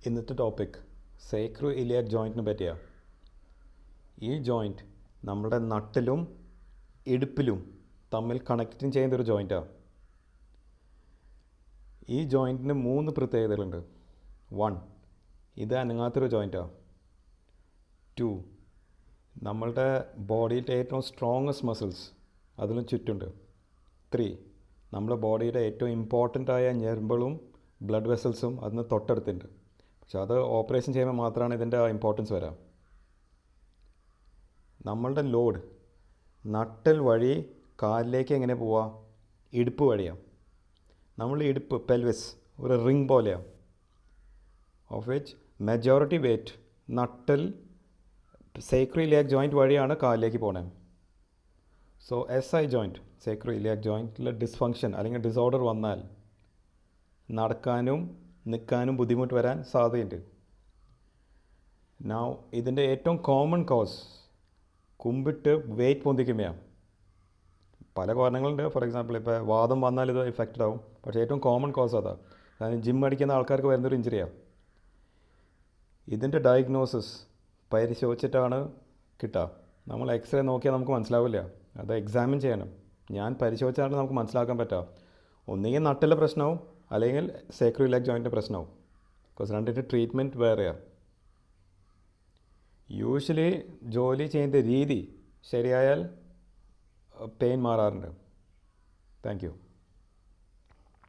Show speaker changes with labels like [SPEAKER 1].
[SPEAKER 1] ഇന്നത്തെ topic sacro iliac ജോയിൻറ്റിനെ പറ്റിയാണ്. ഈ ജോയിൻറ്റ് നമ്മുടെ നട്ടിലും ഇടുപ്പിലും തമ്മിൽ കണക്റ്റിങ് ചെയ്യുന്നൊരു ജോയിൻറ്റാണ്. ഈ ജോയിൻറ്റിന് 3 പ്രത്യേകതകളുണ്ട്. 1, ഇത് അനങ്ങാത്തൊരു ജോയിൻറ്റാണ്. 2, നമ്മളുടെ ബോഡിയിലെ ഏറ്റവും സ്ട്രോങ്ങസ്റ്റ് മസിൽസ് അതിലും ചുറ്റുണ്ട്. 3, നമ്മുടെ ബോഡിയുടെ ഏറ്റവും ഇമ്പോർട്ടൻ്റ് ആയ ഞരമ്പുകളും ബ്ലഡ് വെസൽസും അതിന് തൊട്ടടുത്തുണ്ട്. പക്ഷെ അത് ഓപ്പറേഷൻ ചെയ്യുമ്പോൾ മാത്രമാണ് ഇതിൻ്റെ ഇമ്പോർട്ടൻസ് വരാം. നമ്മളുടെ ലോഡ് നട്ടൽ വഴി കാലിലേക്ക് എങ്ങനെ പോവാം? ഇടുപ്പ് വഴിയാണ്. നമ്മളുടെ ഇടുപ്പ് പെൽവിസ് ഒരു റിംഗ് പോലെയാണ്. ഓഫ് വിച്ച് മെജോറിറ്റി വെയ്റ്റ് നട്ടൽ സേക്രോ ഇലിയാക് ജോയിൻറ്റ് വഴിയാണ് കാലിലേക്ക് പോണത്. So SI joint sacroiliac ജോയിൻറ്റിൽ ഡിസ്ഫങ്ഷൻ അല്ലെങ്കിൽ ഡിസോർഡർ വന്നാൽ നടക്കാനും നിൽക്കാനും ബുദ്ധിമുട്ട് വരാൻ സാധ്യതയുണ്ട്. നൗ ഇതിൻ്റെ ഏറ്റവും കോമൺ കോസ് കുമ്പിട്ട് വെയിറ്റ് പൊന്തിക്കുമ്പോഴാണ്. പല കാരണങ്ങളുണ്ട്. ഫോർ എക്സാമ്പിൾ ഇപ്പോൾ വാദം വന്നാൽ ഇത് ഇഫക്റ്റഡ് ആവും. പക്ഷേ ഏറ്റവും കോമൺ കോസ് അതാണ്. കാരണം ജിം അടിക്കുന്ന ആൾക്കാർക്ക് വരുന്നൊരു ഇഞ്ചുറിയാണ്. ഇതിൻ്റെ ഡയഗ്നോസിസ് പരിശോധിച്ചിട്ടാണ് കിട്ടുക. നമ്മൾ എക്സ്റേ നോക്കിയാൽ നമുക്ക് മനസ്സിലാവില്ല. അത് എക്സാമിൻ ചെയ്യണം. ഞാൻ പരിശോധിച്ചാണ് നമുക്ക് മനസ്സിലാക്കാൻ പറ്റുക. ഒന്നുകിൽ നട്ടിലെ പ്രശ്നവും അല്ലെങ്കിൽ സേക്രോ ഇലിയാക് ജോയിൻറ്റിൻ്റെ പ്രശ്നവും. ബിക്കോസ് രണ്ടിൻ്റെ ട്രീറ്റ്മെൻറ്റ് വേറെയാണ്. യൂഷ്വലി ജോലി ചെയ്യുന്ന രീതി ശരിയായാൽ പെയിൻ മാറാറുണ്ട്. Thank you.